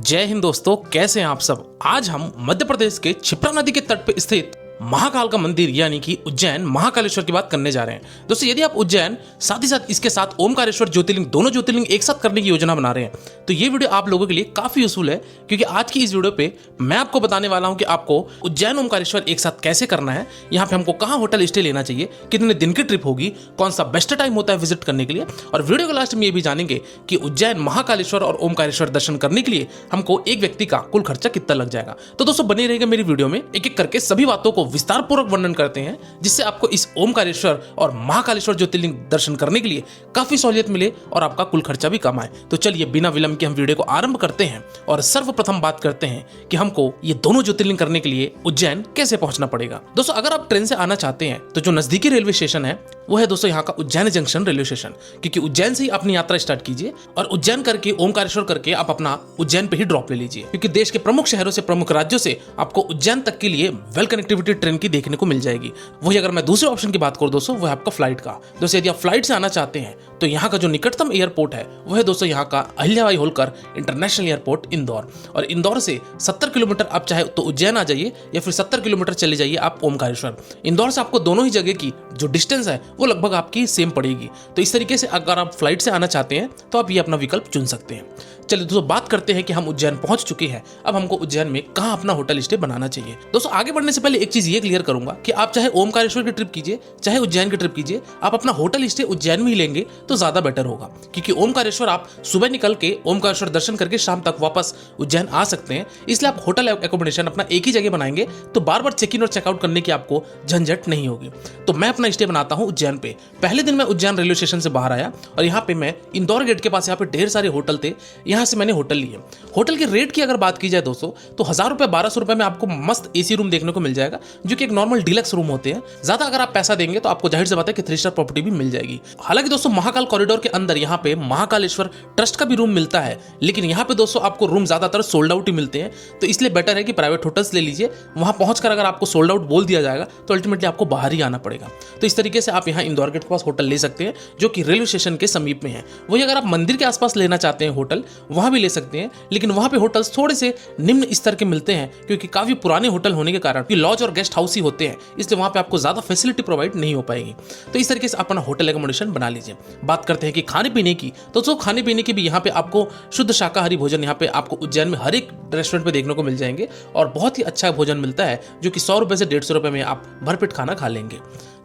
जय हिंद दोस्तों, कैसे हैं आप सब। आज हम मध्य प्रदेश के क्षिप्रा नदी के तट पर स्थित महाकाल का मंदिर यानी कि उज्जैन महाकालेश्वर की बात करने जा रहे हैं। दोस्तों, यदि आप उज्जैन साथ ही साथ इसके साथ ओमकारेश्वर ज्योतिर्लिंग दोनों ज्योतिर्लिंग एक साथ करने की योजना बना रहे हैं तो ये वीडियो आप लोगों के लिए काफी यूजफुल है, क्योंकि आज की इस वीडियो पे मैं आपको बताने वाला हूं कि आपको उज्जैन ओमकारेश्वर एक साथ कैसे करना है, यहाँ पे हमको कहाँ होटल स्टे लेना चाहिए, कितने दिन की ट्रिप होगी, कौन सा बेस्ट टाइम होता है विजिट करने के लिए। और वीडियो के लास्ट में ये भी जानेंगे कि उज्जैन महाकालेश्वर और ओमकारेश्वर दर्शन करने के लिए हमको एक व्यक्ति का कुल खर्चा कितना लग जाएगा। तो दोस्तों बने रहेगा मेरी वीडियो में, एक एक करके सभी बातों को विस्तार पूर्वक वर्णन करते हैं, जिससे आपको इस ओमकारेश्वर और महाकालेश्वर ज्योतिर्लिंग दर्शन करने के लिए काफी सहूलियत मिले और आपका कुल खर्चा भी कम आए। तो चलिए बिना विलंब के हम वीडियो को आरंभ करते हैं और सर्वप्रथम बात करते हैं कि हमको ये दोनों ज्योतिर्लिंग करने के लिए उज्जैन कैसे पहुंचना पड़ेगा। दोस्तों, अगर आप ट्रेन से आना चाहते हैं तो जो नजदीकी रेलवे स्टेशन है वो है दोस्तों यहाँ का उज्जैन जंक्शन रेलवे स्टेशन, क्योंकि उज्जैन से ही अपनी यात्रा स्टार्ट कीजिए और उज्जैन करके ओमकारेश्वर करके आप अपना उज्जैन पे ही ड्रॉप ले लीजिए, क्योंकि देश के प्रमुख शहरों से प्रमुख राज्यों से आपको उज्जैन तक के लिए वेल कनेक्टिविटी ट्रेन की देखने को मिल जाएगी। वही अगर मैं दूसरे ऑप्शन की बात करूं दोस्तों, वो है आपका फ्लाइट का। दोस्तों, यदि आप फ्लाइट से आना चाहते हैं तो यहाँ का जो निकटतम एयरपोर्ट है वो है दोस्तों यहाँ का अहिल्याबाई होलकर इंटरनेशनल एयरपोर्ट इंदौर, और इंदौर से 70 किलोमीटर आप चाहे तो उज्जैन आ जाइए या फिर 70 किलोमीटर चले जाइए आप ओमकारेश्वर। इंदौर से आपको दोनों ही जगह की जो डिस्टेंस है वो लगभग आपकी सेम पड़ेगी। तो इस तरीके से अगर आप फ्लाइट से आना चाहते हैं तो आप ये अपना विकल्प चुन सकते हैं। चलिए दोस्तों, बात करते हैं कि हम उज्जैन पहुंच चुके हैं, अब हमको उज्जैन में कहां अपना होटल स्टे बनाना चाहिए। दोस्तों, आगे बढ़ने से पहले एक चीज ये क्लियर करूंगा कि आप चाहे ओमकारेश्वर की ट्रिप कीजिए चाहे उज्जैन की ट्रिप कीजिए, आप अपना होटल स्टे उज्जैन में ही लेंगे तो ज्यादा बेटर होगा, क्योंकि ओमकारेश्वर आप सुबह निकल के ओमकारेश्वर दर्शन करके शाम तक वापस उज्जैन आ सकते हैं। इसलिए आप होटल एकोमोडेशन अपना एक ही जगह बनाएंगे तो बार बार चेक इन और चेकआउट करने की आपको झंझट नहीं होगी। तो मैं अपना स्टे बनाता हूं उज्जैन पे। पहले दिन मैं उज्जैन रेलवे स्टेशन से बाहर आया और यहाँ पे मैं इंदौर गेट के पास यहाँ पे ढेर सारे होटल थे, यहाँ से मैंने होटल लिए। होटल के रेट की अगर बात की जाए दोस्तों तो 1000 रुपए 1200 रुपए में आपको मस्त एसी रूम देखने को मिल जाएगा, जो कि एक नॉर्मल डीलक्स रूम होते हैं। ज्यादा अगर आप पैसा देंगे तो आपको जाहिर सी बात है कि 3 स्टार प्रॉपर्टी भी मिल जाएगी। हालांकि दोस्तों महाकाल कॉरिडोर के अंदर यहाँ पे महाकालेश्वर ट्रस्ट का भी रूम मिलता है, लेकिन यहाँ पे दोस्तों आपको रूम ज्यादातर सोल्ड आउट ही मिलते हैं, तो इसलिए बेटर है कि प्राइवेट होटल्स ले लीजिए। वहां पहुंचकर अगर आपको सोल्ड आउट बोल दिया जाएगा तो अल्टीमेटली आपको बाहर ही आना पड़ेगा। तो इस तरीके से आप यहाँ इंदौर गेट के पास होटल ले सकते हैं, जो कि रेलवे स्टेशन के समीप में है। वही अगर आप मंदिर के आसपास लेना चाहते हैं होटल, वहां भी ले सकते हैं, लेकिन वहां पे होटल्स थोड़े से निम्न स्तर के मिलते हैं, क्योंकि काफी पुराने होटल होने के कारण लॉज और गेस्ट हाउस ही होते हैं, इसलिए वहां पे आपको ज्यादा फैसिलिटी प्रोवाइड नहीं हो पाएगी। तो इस तरीके से अपना होटल एकोमोडेशन बना लीजिए। बात करते हैं कि खाने पीने की, तो खाने पीने की भी यहाँ पे आपको शुद्ध शाकाहारी भोजन यहाँ पे आपको उज्जैन में हर एक रेस्टोरेंट पे देखने को मिल जाएंगे, और बहुत ही अच्छा भोजन मिलता है, जो कि 100 रुपए से 150 रुपए में आप भरपेट खाना खा लेंगे।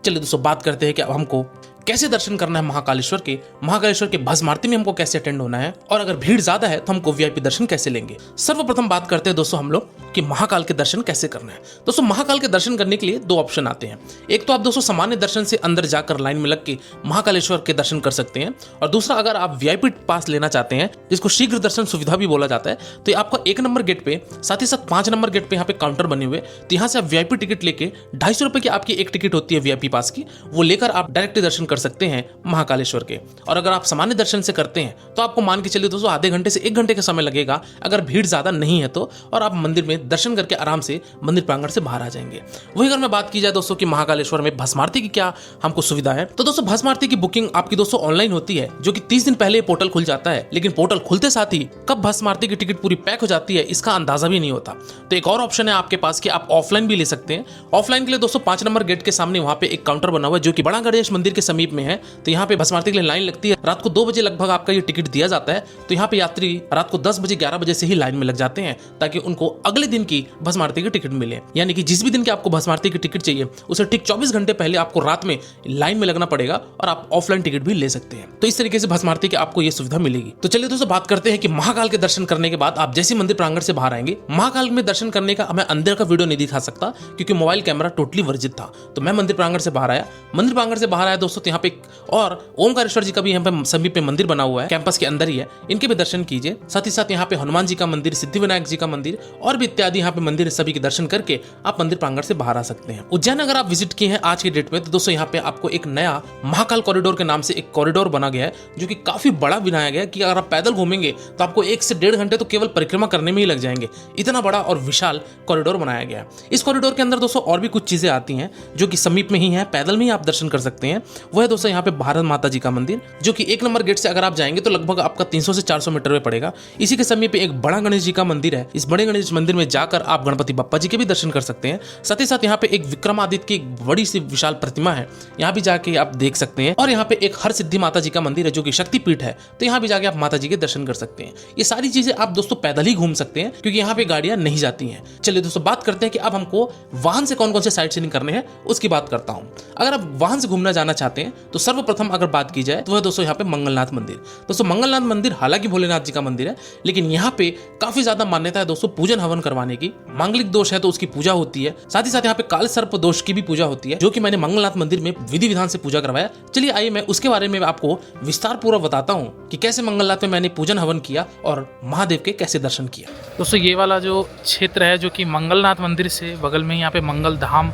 चलिए दोस्तों, बात करते हैं कि अब हमको कैसे दर्शन करना है महाकालेश्वर के भस्म आरती में हमको कैसे अटेंड होना है, और अगर भीड़ ज्यादा है तो हमको वीआईपी दर्शन कैसे लेंगे। सर्वप्रथम बात करते हैं दोस्तों हम लोग कि महाकाल के दर्शन कैसे करना है। दोस्तों, महाकाल के दर्शन करने के लिए 2 ऑप्शन आते हैं। एक तो आप दोस्तों सामान्य दर्शन से अंदर जाकर लाइन में लग के महाकालेश्वर के दर्शन कर सकते हैं, और दूसरा अगर आप वीआईपी पास लेना चाहते हैं, जिसको शीघ्र दर्शन सुविधा भी बोला जाता है, तो आपका 1 नंबर गेट पे साथ ही साथ 5 नंबर गेट पे यहाँ पे काउंटर बने हुए, तो यहाँ से आप वीआईपी टिकट लेके 250 रुपए की आपकी एक टिकट होती है वीआईपी पास की, वो लेकर आप डायरेक्ट दर्शन कर सकते हैं महाकालेश्वर के। और अगर आप सामान्य दर्शन से करते हैं तो आपको मान के चलिए दोस्तों आधे घंटे से 1 घंटे का समय लगेगा, अगर भीड़ ज्यादा नहीं है तो, और आप मंदिर में दर्शन करके आराम से मंदिर प्रांगण से बाहर आ जाएंगे। वही अगर मैं बात की जाए दोस्तों कि महाकालेश्वर में भस्म आरती की क्या हमको सुविधा है, तो दोस्तों भस्म आरती की बुकिंग आपकी दोस्तों ऑनलाइन होती है, जो कि 30 दिन पहले पोर्टल खुल जाता है, लेकिन पोर्टल खुलते साथ ही कब भस्म आरती की टिकट पूरी पैक हो जाती है इसका अंदाजा भी नहीं होता। तो एक और ऑप्शन है आपके पास कि आप ऑफलाइन भी ले सकते हैं। ऑफलाइन के लिए दोस्तों 5 नंबर गेट के सामने वहां पे एक काउंटर बना हुआ है, जो कि बड़ा गणेश मंदिर के समीप में है। तो यहाँ पे भस्म आरती के लिए लाइन लगती है, रात को 2 बजे लगभग आपका ये टिकट दिया जाता है। तो यहाँ पे यात्री रात को 10 बजे 11 बजे से ही लाइन में लग जाते हैं, ताकि उनको अगले दिन की भस्म आरती की टिकट मिले। यानी कि जिस भी दिन की आपको भस्म आरती की टिकट चाहिए उसे ठीक 24 घंटे पहले आपको रात में लाइन में लगना पड़ेगा, और आप ऑफलाइन टिकट भी ले सकते हैं। तो इस तरीके से भस्म आरती की आपको ये सुविधा मिलेगी। तो चलिए दोस्तों बात करते हैं कि महाकाल के दर्शन करने के बाद आप जैसे मंदिर प्रांगण से बाहर आएंगे, महाकाल में दर्शन करने का मैं अंदर का वीडियो नहीं दिखा सकता क्योंकि मोबाइल कैमरा टोटली वर्जित था। तो मैं मंदिर प्रांगण से बाहर आया। मंदिर प्रांगण से बाहर आया दोस्तों, तो यहाँ पे और ओमकारेश्वर जी का भी यहाँ पे समीप में मंदिर बना हुआ है, कैंपस के अंदर ही है, इनके भी दर्शन कीजिए। साथ ही साथ यहाँ पे हनुमान जी का मंदिर, सिद्धिविनायक जी का मंदिर और भी इत्यादि इत्यादि यहाँ पे मंदिर सभी के दर्शन करके आप मंदिर प्रांगण से बाहर आ सकते हैं। उज्जैन अगर आप विजिट किए हैं आज की डेट में तो दोस्तों यहाँ पे आपको एक नया महाकाल कॉरिडोर के नाम से एक कॉरिडोर बना गया है, जो कि काफी बड़ा बनाया गया है कि अगर आप पैदल घूमेंगे तो आपको 1 से 1.5 घंटे तो केवल परिक्रमा करने में ही लग जाएंगे। इतना बड़ा और विशाल कॉरिडोर बनाया गया है। इस कॉरिडोर के अंदर दोस्तों और भी कुछ चीजें आती हैं जो कि समीप में ही है, पैदल में ही आप दर्शन कर सकते हैं। वो है दोस्तों यहाँ पे भारत माता जी का मंदिर, जो कि 1 नंबर गेट से अगर आप जाएंगे तो लगभग आपका 300 से 400 मीटर में पड़ेगा। इसी के समीप पे एक बड़ा गणेश जी का मंदिर है। इस बड़े गणेश मंदिर में जाकर आप गणपति बप्पा जी के भी दर्शन कर सकते हैं। साथ ही साथ यहाँ पे एक विक्रमादित्य की एक बड़ी सी विशाल प्रतिमा है, यहाँ भी जाके आप देख सकते हैं। और यहाँ पे एक हर सिद्धि माता जी का मंदिर है जो कि शक्तिपीठ है, तो यहाँ भी जाके आप माता जी के दर्शन कर सकते हैं। ये सारी चीजें आप दोस्तों पैदल ही घूम सकते हैं क्योंकि यहाँ पे गाड़ियां नहीं जाती हैं। चलिए दोस्तों बात करते हैं कि अब हमको वाहन से कौन कौन से साइट सीइंग करने हैं उसकी बात करता हूँ। अगर आप वाहन से घूमना जाना चाहते हैं तो सर्वप्रथम अगर बात की जाए तो वह दोस्तों यहाँ पे मंगलनाथ मंदिर। दोस्तों मंगलनाथ मंदिर हालांकि भोलेनाथ जी का मंदिर है, लेकिन यहाँ पे काफी ज्यादा मान्यता है दोस्तों पूजन हवन करवाने की। मांगलिक दोष है तो उसकी पूजा होती है, साथ ही साथ यहाँ पे काल सर्प दोष की भी पूजा होती है, जो कि मैंने मंगलनाथ मंदिर में विधि विधान से पूजा करवाया। चलिए आइए मैं उसके बारे में आपको विस्तार पूर्वक बताता हूँ कि कैसे मंगलनाथ में मैंने पूजन हवन किया और महादेव के कैसे दर्शन किया। दोस्तों ये वाला जो क्षेत्र है जो कि मंगलनाथ मंदिर से बगल में यहाँ पे मंगल धाम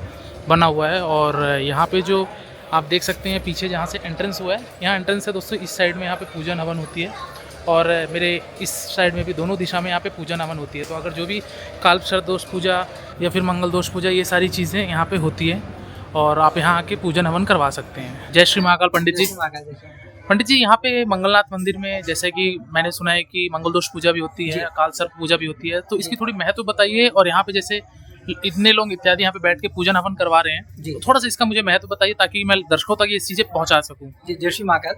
बना हुआ है, और यहाँ पे जो आप देख सकते हैं पीछे जहाँ से एंट्रेंस हुआ है, यहाँ एंट्रेंस है दोस्तों। इस साइड में यहाँ पे पूजन हवन होती है और मेरे इस साइड में भी दोनों दिशा में यहाँ पे पूजन हवन होती है। तो अगर जो भी काल्प सर्प दोष पूजा या फिर मंगल दोष पूजा, ये सारी चीज़ें यहाँ पे होती है और आप यहाँ आके पूजन हवन करवा सकते हैं। जय श्री महाकाल। पंडित जी, पंडित जी यहाँ पे मंगलनाथ मंदिर में जैसे कि मैंने सुना है कि मंगल दोष पूजा भी होती है, काल सर्प पूजा भी होती है, तो इसकी थोड़ी महत्व बताइए। और यहाँ पे जैसे इतने लोग इत्यादि यहाँ पे बैठ के पूजन हवन करवा रहे हैं, तो थोड़ा सा इसका मुझे महत्व बताइए ताकि मैं दर्शकों तक ये चीजें पहुंचा सकूं। जी जय श्री महाकाल।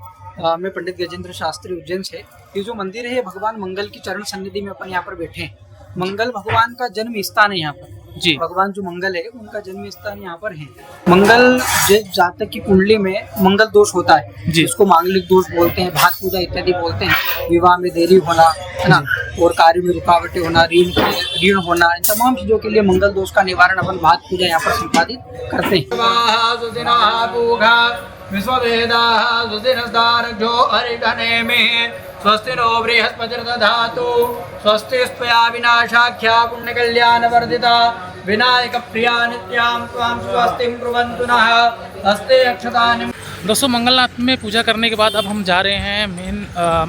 मैं पंडित गजेंद्र शास्त्री उज्जैन से। ये जो मंदिर है भगवान मंगल की चरण सन्निधि में अपन यहाँ पर बैठे हैं। मंगल भगवान का जन्म स्थान है यहाँ पर। जी, भगवान जो मंगल है उनका जन्म स्थान यहाँ पर है। मंगल जातक की कुंडली में मंगल दोष होता है जी, उसको मांगलिक दोष बोलते हैं, भात पूजा इत्यादि बोलते हैं। विवाह में देरी होना है ना, और कार्य में रुकावटें होना, ऋण होना, इन तमाम चीजों के लिए मंगल दोष का निवारण अपन भात पूजा यहाँ पर संपादित करते हैं। स्वस्ति नो बृहस्पतिर्दधातु स्वस्ति स्वया विनाशाख्या पुण्यकल्याणवर्धिता विनायक प्रिया नित्यां त्वां स्वस्तिं कुर्वन्तु नः हस्ते अक्षतानि। दोस्तों मंगलनाथ में पूजा करने के बाद अब हम जा रहे हैं मेन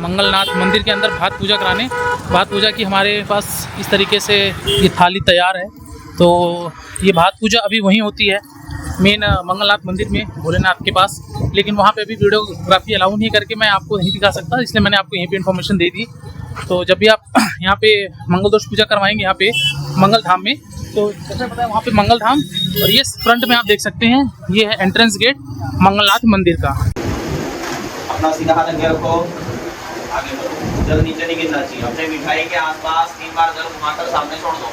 मंगलनाथ मंदिर के अंदर भात पूजा कराने। भात पूजा की हमारे पास इस तरीके से ये थाली तैयार है। तो ये भात पूजा अभी वहीं होती है मेन मंगलनाथ मंदिर में भोलेनाथ के पास, लेकिन वहाँ पे अभी वीडियोग्राफी अलाउ नहीं करके मैं आपको नहीं दिखा सकता, इसलिए मैंने आपको यहीं पे इन्फॉर्मेशन दे दी। तो जब भी आप यहाँ पे मंगल दोष पूजा करवाएंगे यहाँ पे मंगल धाम में, तो जैसे पता है वहाँ पे मंगल धाम, और ये फ्रंट में आप देख सकते हैं ये है एंट्रेंस गेट मंगलनाथ मंदिर का। अपना सीधा हाथ आगे रखो, आगे बढ़ो, जल नीचे नहीं गिरना चाहिए। अपने मिठाई के आसपास 3 बार जल घुमाकर सामने छोड़ दो।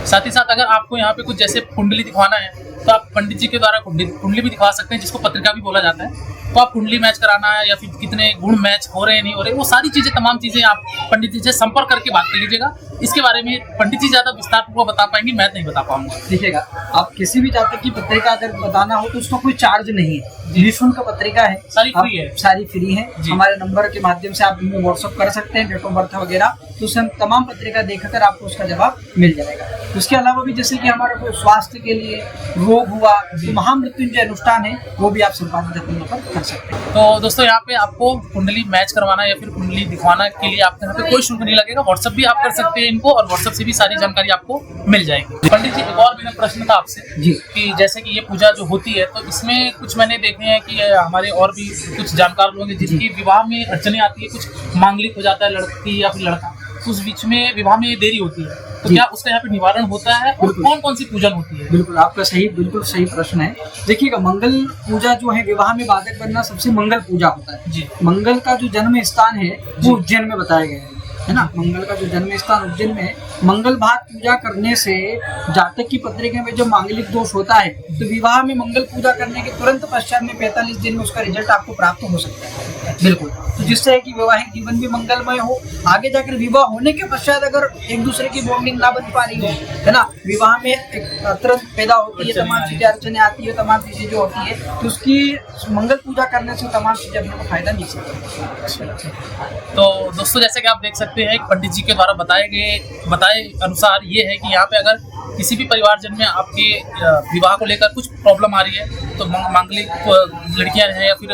साथ ही साथ अगर आपको यहाँ पे कुछ जैसे कुंडली दिखवाना है तो आप पंडित जी के द्वारा कुंडली भी दिखवा सकते हैं, जिसको पत्रिका भी बोला जाता है। तो आप कुंडली मैच कराना है या फिर कितने गुण मैच हो रहे हैं नहीं हो रहे, वो सारी चीजें तमाम चीजें आप पंडित जी से संपर्क करके बात कर लीजिएगा। इसके बारे में पंडित जी ज्यादा विस्तार पूर्वक बता पाएंगे, मैं नहीं बता पाऊंगा। देखिएगा, आप किसी भी जातक की पत्रिका अगर बताना हो तो उसका कोई चार्ज नहीं है, निःशुल्क पत्रिका है, सारी फ्री है, सारी फ्री है। हमारे नंबर के माध्यम से आप व्हाट्सअप कर सकते हैं, डेट ऑफ बर्थ वगैरह, तो उससे हम तमाम पत्रिका देखकर आपको उसका जवाब मिल जाएगा। उसके अलावा भी जैसे कि हमारा कोई स्वास्थ्य के लिए रोग हुआ तो महामृत्युंजय अनुष्ठान है, वो भी आप संपादित अपने यहाँ पर कर सकते हैं। तो दोस्तों यहाँ पे आपको कुंडली मैच करवाना या फिर कुंडली दिखवाना के लिए आपके यहाँ पे कोई शुल्क नहीं लगेगा। व्हाट्सअप भी आप कर सकते हैं इनको, और व्हाट्सअप से भी सारी जानकारी आपको मिल जाएगी। पंडित जी एक और मेरा प्रश्न था आपसे जी, कि जैसे कि ये पूजा जो होती है तो इसमें कुछ मैंने देखे हैं कि हमारे और भी कुछ जानकार लोग हैं जिनकी विवाह में अड़चने आती है, कुछ मांगलिक हो जाता है लड़की या फिर लड़का, उस बीच में विवाह में देरी होती है, तो क्या उसका यहाँ पे निवारण होता है और कौन कौन सी पूजन होती है? बिल्कुल आपका बिल्कुल सही प्रश्न है। देखिएगा, मंगल पूजा जो है विवाह में बाधक बनना सबसे मंगल पूजा होता है जी। मंगल का जो जन्म स्थान है वो उज्जैन में बताया गया है। है ना। मंगल का जो जन्म स्थान उज्जैन में है, मंगल भात पूजा करने से जातक की पत्रिका में जो मांगलिक दोष होता है तो विवाह में मंगल पूजा करने के तुरंत पश्चात में 45 दिन में उसका रिजल्ट आपको प्राप्त हो सकता है। बिल्कुल, तो जिससे है कि वैवाहिक जीवन भी मंगलमय हो, आगे जाकर विवाह होने के पश्चात अगर एक दूसरे की बॉन्डिंग ना बन पा रही हो, है ना, विवाह में एक अतरंग पैदा होती है, तमाम चीजें अड़चने आती है, तमाम चीजें जो होती है, तो उसकी मंगल पूजा करने से तमाम चीजें अपने को फायदा मिल सकता है। तो दोस्तों जैसे कि आप देख सकते हैं, एक पंडित जी के द्वारा बताए अनुसार ये है कि यहाँ पे अगर किसी भी परिवारजन में आपके विवाह को लेकर कुछ प्रॉब्लम आ रही है, तो मांगलिक लड़कियां हैं या फिर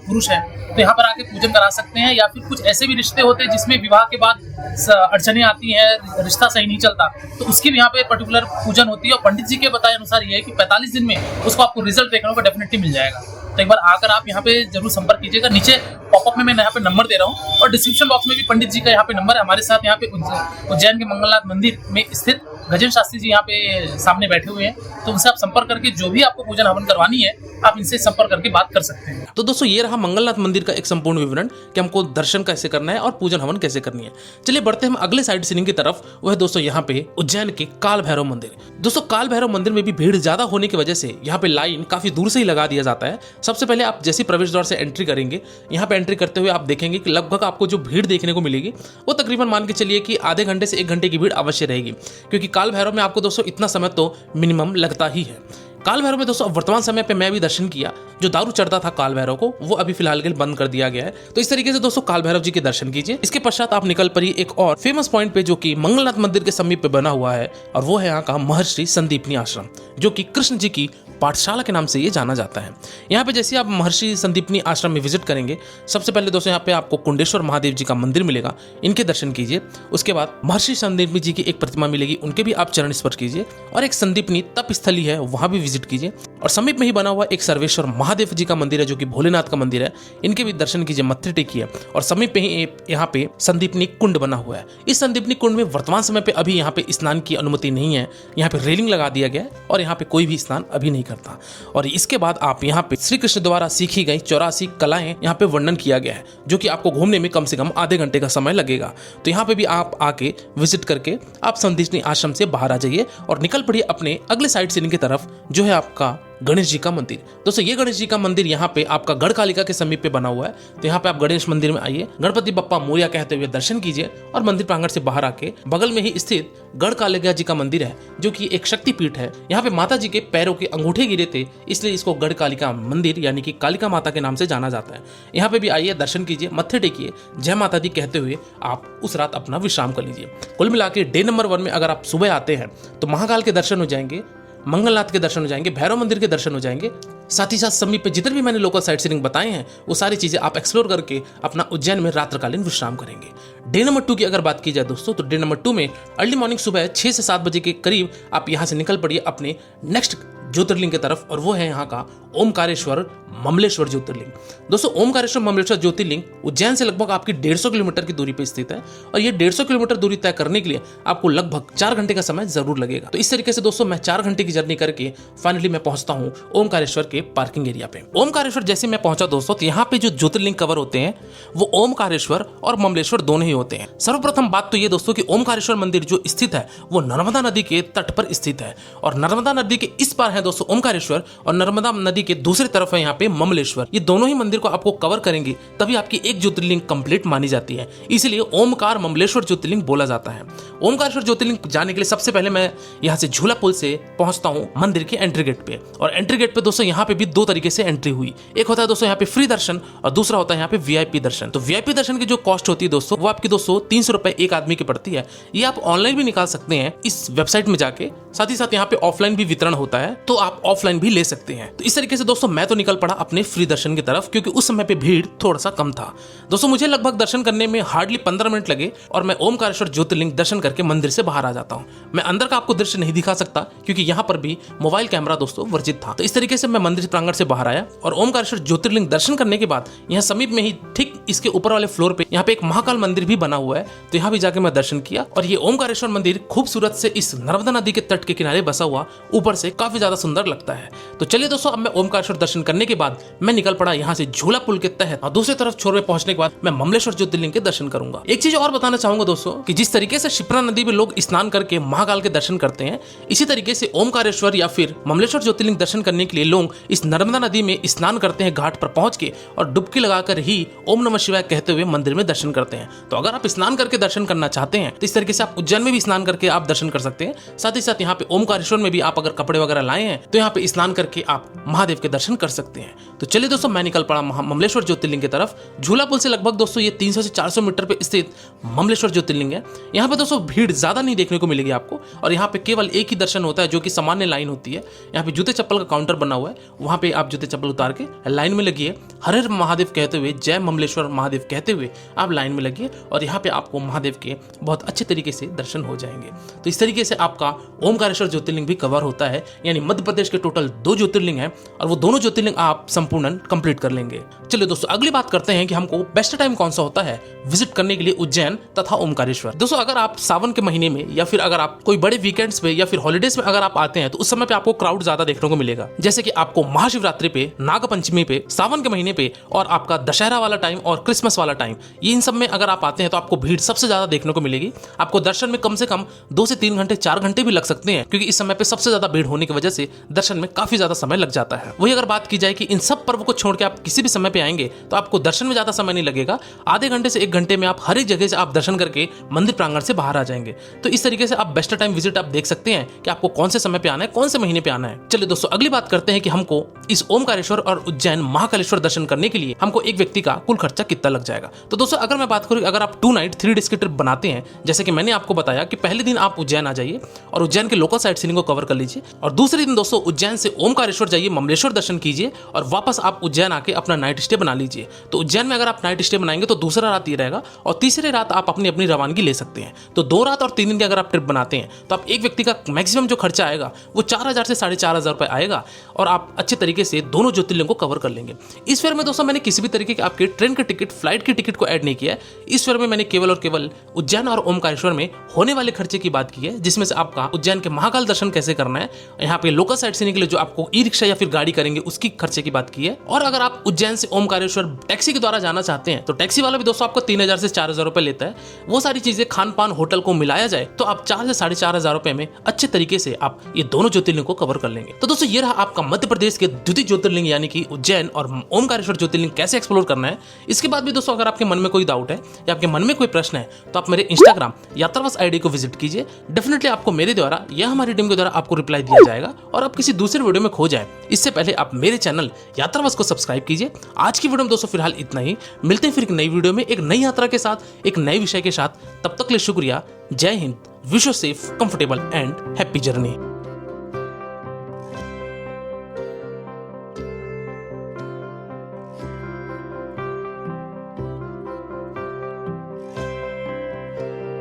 पुरुष हैं, तो यहाँ पर आके पूजन करा सकते हैं। या फिर कुछ ऐसे भी रिश्ते होते हैं जिसमें विवाह के बाद अड़चने आती हैं, रिश्ता सही नहीं चलता, तो उसकी भी यहाँ पे पर्टिकुलर पूजन होती है। और पंडित जी के बताए अनुसार ये है कि 45 दिन में उसको आपको रिजल्ट देखने को डेफिनेटली मिल जाएगा। तो एक बार आकर आप यहाँ पे जरूर संपर्क कीजिएगा। नीचे पॉपअप में मैं यहाँ पे नंबर दे रहा हूँ और डिस्क्रिप्शन बॉक्स में भी पंडित जी का यहाँ पे नंबर है। हमारे साथ यहाँ पे उज्जैन के मंगलनाथ मंदिर में स्थित गजेंद्र शास्त्री जी यहाँ पे सामने बैठे हुए हैं, तो उनसे आप संपर्क करके जो भी आपको पूजन हवन करवानी है आप इनसे संपर्क करके बात कर सकते हैं। तो दोस्तों ये रहा मंगलनाथ मंदिर का एक संपूर्ण विवरण कि हमको दर्शन कैसे करना है और पूजन हवन कैसे करनी है। चलिए बढ़ते हैं हम अगले साइड सीइंग की तरफ। वह दोस्तों यहाँ पे उज्जैन के काल भैरव मंदिर। दोस्तों काल भैरव मंदिर में भी भीड़ ज्यादा होने की वजह से यहाँ पे लाइन काफी दूर से ही लगा दिया जाता है। सबसे पहले आप जैसे प्रवेश द्वार से एंट्री करेंगे, यहाँ पे एंट्री करते हुए आप देखेंगे कि लगभग आपको जो भीड़ देखने को मिलेगी वो तकरीबन मान के चलिए कि आधे घंटे से 1 घंटे की भीड़ अवश्य रहेगी, क्योंकि काल भैरव में आपको दोस्तों इतना समय तो मिनिमम लगता ही है। काल भैरव में दोस्तों वर्तमान समय पे मैं भी दर्शन किया, जो दारू चढ़ता था काल भैरव को वो अभी फिलहाल के लिए बंद कर दिया गया है। तो इस तरीके से दोस्तों काल भैरव जी के दर्शन कीजिए। इसके पश्चात आप निकल पड़िए एक और फेमस पॉइंट पे जो कि मंगलनाथ मंदिर के समीप पे बना हुआ है, और वो है यहाँ का महर्षि संदीपनी आश्रम, जो कि कृष्ण जी की पाठशाला के नाम से ये जाना जाता है। यहाँ पे जैसे आप महर्षि संदीपनी आश्रम में विजिट करेंगे, सबसे पहले दोस्तों यहाँ पे आपको कुंडेश्वर महादेव जी का मंदिर मिलेगा, इनके दर्शन कीजिए। उसके बाद महर्षि संदीपनी जी की एक प्रतिमा मिलेगी, उनके भी आप चरण स्पर्श कीजिए। और एक संदीपनी तप स्थली है, वहां भी विजिट कीजिए। और समीप में ही बना हुआ एक सर्वेश्वर महादेव जी का मंदिर है, जो कि भोलेनाथ का मंदिर है, इनके भी दर्शन कीजिए, मत्थे टेकिए। और समीप में ही यहाँ पे संदीपनी कुंड बना हुआ है। इस संदीपनी कुंड में वर्तमान समय पे अभी यहाँ पे स्नान की अनुमति नहीं है, यहाँ पे रेलिंग लगा दिया गया है और यहाँ पे कोई भी स्नान अभी नहीं करता। और इसके बाद आप यहाँ पे श्री कृष्ण द्वारा सीखी गई 84 कलाएं यहाँ पे वर्णन किया गया है, जो कि आपको घूमने में कम से कम आधे घंटे का समय लगेगा। तो यहाँ पे भी आप आके विजिट करके आप संदीपनी आश्रम से बाहर आ जाइए और निकल पड़िए अपने अगले साइड सीइंग की तरफ, जो है आपका गणेश जी का मंदिर। दोस्तों ये गणेश जी का मंदिर यहाँ पे आपका गढ़कालिका के समीप पे बना हुआ है। तो यहाँ पे आप गणेश मंदिर में आइए, गणपति बप्पा मोरिया कहते हुए दर्शन कीजिए और मंदिर प्रांगण से बाहर आके बगल में ही स्थित गढ़कालिका जी का मंदिर है, जो कि एक शक्तिपीठ है। यहाँ पे माता जी के पैरों के अंगूठे गिरे थे, इसलिए इसको गढ़कालिका मंदिर यानी कि कालिका माता के नाम से जाना जाता है। यहाँ पे भी आइए, दर्शन कीजिए, मत्थे टेकिए, जय माता दी कहते हुए आप उस रात अपना विश्राम कर लीजिए। कुल मिला के डे नंबर 1 में अगर आप सुबह आते हैं तो महाकाल के दर्शन हो जाएंगे, मंगलनाथ के दर्शन हो जाएंगे, भैरव मंदिर के दर्शन हो जाएंगे, साथ ही साथ समीप पे जितने भी मैंने लोकल साइट सीइंग बताए हैं वो सारी चीजें आप एक्सप्लोर करके अपना उज्जैन में रात्रकालीन विश्राम करेंगे। डे नंबर 2 की अगर बात की जाए दोस्तों, तो डे नंबर 2 में अर्ली मॉर्निंग सुबह 6 से 7 बजे के करीब आप यहाँ से निकल पड़िए अपने नेक्स्ट ज्योतिर्लिंग की तरफ, और वो है यहाँ का ओमकारेश्वर ममलेश्वर ज्योतिर्लिंग। दोस्तों ओमकारेश्वर ममलेश्वर ज्योतिर्लिंग उज्जैन से लगभग आपकी 150 किलोमीटर की दूरी पर स्थित है, और ये 150 किलोमीटर दूरी तय करने के लिए आपको लगभग 4 घंटे का समय जरूर लगेगा। तो इस तरीके से दोस्तों मैं 4 घंटे की जर्नी करके फाइनली मैं पहुंचता हूँ ओमकारेश्वर के पार्किंग एरिया पे। ओमकारेश्वर जैसे मैं पहुंचा दोस्तों, तो यहाँ पे जो ज्योतिर्लिंग कवर होते हैं वो ओमकारेश्वर और ममलेश्वर दोनों ही होते हैं। सर्वप्रथम बात तो ये दोस्तों कि ओमकारेश्वर मंदिर जो स्थित है वो नर्मदा नदी के तट पर स्थित है, और नर्मदा नदी के इस पार है दोस्तों ओमकारेश्वर, और नर्मदा नदी के दूसरी तरफ है यहाँ पे ममलेश्वर। ये दोनों ही मंदिर को आपको कवर करेंगे तभी आपकी एक ज्योतिर्लिंग कंप्लीट मानी जाती है, इसलिए ओमकार ममलेश्वर ज्योतिर्लिंग बोला जाता है। ओमकारेश्वर ज्योतिर्लिंग जाने के लिए सबसे पहले मैं यहाँ से झूला पुल से पहुंचता हूँ मंदिर के एंट्री गेट पे, और एंट्री गेट पे दोस्तों यहाँ पे भी 2 तरीके से एंट्री हुई। एक होता है दोस्तों यहाँ पे फ्री दर्शन, और दूसरा होता है यहाँ पे वीआईपी दर्शन। तो वीआईपी दर्शन की जो कॉस्ट होती है दोस्तों वो आपकी दोस्तों 300 रुपए एक आदमी की पड़ती है। ये आप ऑनलाइन भी निकाल सकते हैं इस वेबसाइट में जाके, साथ ही साथ यहाँ पे ऑफलाइन भी वितरण होता है, तो आप ऑफलाइन भी ले सकते हैं। तो इस तरीके से दोस्तों मैं तो निकल पड़ा अपने फ्री दर्शन की तरफ, क्योंकि उस समय पे भीड़ थोड़ा सा कम था। दोस्तों मुझे लगभग दर्शन करने में हार्डली 15 मिनट लगे, और मैं ओमकारेश्वर ज्योतिर्लिंग दर्शन करके मंदिर से बाहर आ जाता हूँ। मैं अंदर का आपको दृश्य नहीं दिखा सकता क्योंकि यहाँ पर भी मोबाइल कैमरा दोस्तों वर्जित था। तो इस तरीके से मैं मंदिर प्रांगण से बाहर आया, और ओमकारेश्वर ज्योतिर्लिंग दर्शन करने के बाद यहाँ समीप में ही ठीक इसके ऊपर वाले फ्लोर पे यहाँ पे एक महाकाल मंदिर भी बना हुआ है, तो यहाँ भी जाके मैं दर्शन किया। और ये ओमकारेश्वर मंदिर खूबसूरत से इस नर्मदा नदी के तट के किनारे बसा हुआ ऊपर से काफी ज्यादा सुंदर लगता है। तो चलिए दोस्तों, अब मैं ओमकारेश्वर दर्शन करने के बाद मैं निकल पड़ा यहाँ से झूला पुल के तहत और दूसरी तरफ छोर में पहुंचने के बाद मैं ममलेश्वर ज्योतिर्लिंग के दर्शन करूंगा। एक चीज और बताना चाहूंगा दोस्तों कि जिस तरीके से शिप्रा नदी में लोग स्नान करके महाकाल के दर्शन करते हैं, इसी तरीके से ओमकारेश्वर या फिर ममलेश्वर ज्योतिर्लिंग दर्शन करने के लिए लोग इस नर्मदा नदी में स्नान करते हैं घाट पर पहुंच के, और डुबकी लगाकर ही ओम नमः शिवाय कहते हुए मंदिर में दर्शन करते हैं। तो अगर आप स्नान करके दर्शन करना चाहते हैं तो इस तरीके से आप उज्जैन में भी स्नान करके आप दर्शन कर सकते हैं। साथ ही साथ यहाँ पे ओमकारेश्वर में भी आप अगर कपड़े वगैरह लाए हैं तो यहाँ पे स्नान करके आप महादेव के दर्शन कर सकते हैं। तो चलिए दोस्तों, मैं निकल पड़ा ममलेश्वर ज्योतिर्लिंग की तरफ। झूला पुल से लगभग दोस्तों ये 300 से 400 मीटर पे स्थित ममलेश्वर ज्योतिर्लिंग है। यहाँ पे दोस्तों भीड़ ज्यादा नहीं देखने को मिलेगी आपको, और यहाँ पे केवल एक ही दर्शन होता है जो कि सामान्य लाइन होती है। यहाँ पे जूते चप्पल का काउंटर बना हुआ है, वहां पे आप जूते चप्पल उतार के लाइन में लगिए, हर हर महादेव कहते हुए, जय ममलेश्वर महादेव कहते हुए आप लाइन में लगिए, और यहाँ पे आपको महादेव के बहुत अच्छे तरीके से दर्शन हो जाएंगे। तो इस तरीके से आपका ओमकारेश्वर ज्योतिर्लिंग भी कवर होता है, यानी मध्य प्रदेश के टोटल 2 ज्योतिर्लिंग हैं और वो दोनों ज्योतिर्लिंग आप संपूर्ण कंप्लीट कर लेंगे। चलिए दोस्तों, अगली बात करते हैं कि हमको बेस्ट टाइम कौन सा होता है विजिट करने के लिए उज्जैन तथा ओमकारेश्वर। दोस्तों, अगर आप सावन के महीने में या फिर अगर आप कोई बड़े वीकेंड्स पे या फिर हॉलीडेज में अगर आप आते हैं तो उस समय पे आपको क्राउड ज्यादा देखने को मिलेगा। जैसे कि आपको महाशिवरात्रि पे, नाग पंचमी पे, सावन के महीने पे और आपका दशहरा वाला टाइम और क्रिसमस वाला टाइम, ये इन सब में अगर आप आते हैं तो आपको भीड़ सबसे ज्यादा देखने को मिलेगी। आपको दर्शन में कम से कम 2 से 3 घंटे 4 घंटे भी लग सकते हैं, क्योंकि इस समय पे सबसे ज्यादा भीड़ होने की वजह से दर्शन में काफी ज्यादा समय लग जाता है। वही अगर बात की जाए कि इन सब पर्व को छोड़ के आप किसी भी समय पे आएंगे तो आपको दर्शन में ज्यादा समय नहीं लगेगा। आधे घंटे से 1 घंटे में आप हर एक जगह से आप दर्शन करके मंदिर प्रांगण से बाहर आ जाएंगे। तो इस तरीके से आप बेस्ट टाइम विजिट आप देख सकते हैं कि आपको कौन से समय पे आना है, कौन से महीने पे आना है। चलिए दोस्तों, अगली बात करते हैं कि हमको इस ओमकारेश्वर और उज्जैन महाकालेश्वर दर्शन करने के लिए हमको एक व्यक्ति का कुल खर्चा कितना लग जाएगा। तो दोस्तों, अगर मैं बात करूं, अगर आप 2 नाइट 3 डेज की ट्रिप बनाते हैं, जैसे कि मैंने आपको बताया कि पहले दिन आप उज्जैन आ जाइए और उज्जैन के लोकल साइट सीइंग को कवर कर लीजिए, और दूसरे दिन दोस्तों उज्जैन से ओमकारेश्वर जाइए, ममलेश्वर दर्शन कीजिए और वापस आप उज्जैन आके अपना नाइट स्टे बना लीजिए। तो उज्जैन में अगर आप नाइट स्टे बनाएंगे तो दूसरा रात ये रहेगा और तीसरे रात आप अपनी अपनी रवानगी ले सकते हैं। तो 2 रात और 3 दिन की अगर आप ट्रिप बनाते हैं तो आप एक व्यक्ति का मैक्सिमम जो खर्चा आएगा वो 4000 से 4500 रुपए आएगा, और आप अच्छे तरीके से दोनों ज्योतिर्लिंग को कवर कर लेंगे। इस फेयर में दोस्तों मैंने किसी भी तरीके के आपके ट्रेन के टिकट, फ्लाइट की टिकट को ऐड नहीं किया है। इस फेयर में मैंने केवल और केवल उज्जैन और ओमकारेश्वर में होने वाले खर्चे की बात की है, जिसमें से आपका उज्जैन के महाकाल दर्शन कैसे करना है, यहाँ पे लोकल साइट सीइंग के लिए जो आपको ई रिक्शा या फिर गाड़ी करेंगे उसकी खर्चे की बात की है। और अगर आप उज्जैन से ओमकारेश्वर टैक्सी के द्वारा जाना चाहते हैं तो टैक्सी वाला भी दोस्तों आपको 3000 से 4000 रुपए लेता है। वो सारी चीजें, खान पान, होटल को मिलाया जाए तो आप 4 से 4500 रुपए में अच्छे तरीके से आप ये दोनों ज्योतिर्लिंग को कवर कर लेंगे। तो दोस्तों, ये रहा आपका मध्य प्रदेश के द्वितीय ज्योतिर्लिंग यानी कि उज्जैन और ओमकारेश्वर ज्योतिर्लिंग कैसे एक्सप्लोर करना है। इसके बाद भी दोस्तों, अगर आपके मन में कोई डाउट है या आपके मन में कोई प्रश्न है तो आप मेरे इंस्टाग्राम यात्रावास आईडी को विजिट कीजिए। डेफिनेटली आपको मेरे द्वारा या हमारी टीम के द्वारा आपको रिप्लाई दिया जाएगा, और आप किसी दूसरे वीडियो में खो जाए इससे पहले आप मेरे चैनल यात्रावास को सब्सक्राइब कीजिए। आज की वीडियो में दोस्तों फिलहाल इतना ही। मिलते हैं फिर एक नई वीडियो में एक नई यात्रा के साथ, एक नए विषय के साथ। तब तक के लिए शुक्रिया। जय Hind. Wish you safe, comfortable and happy journey.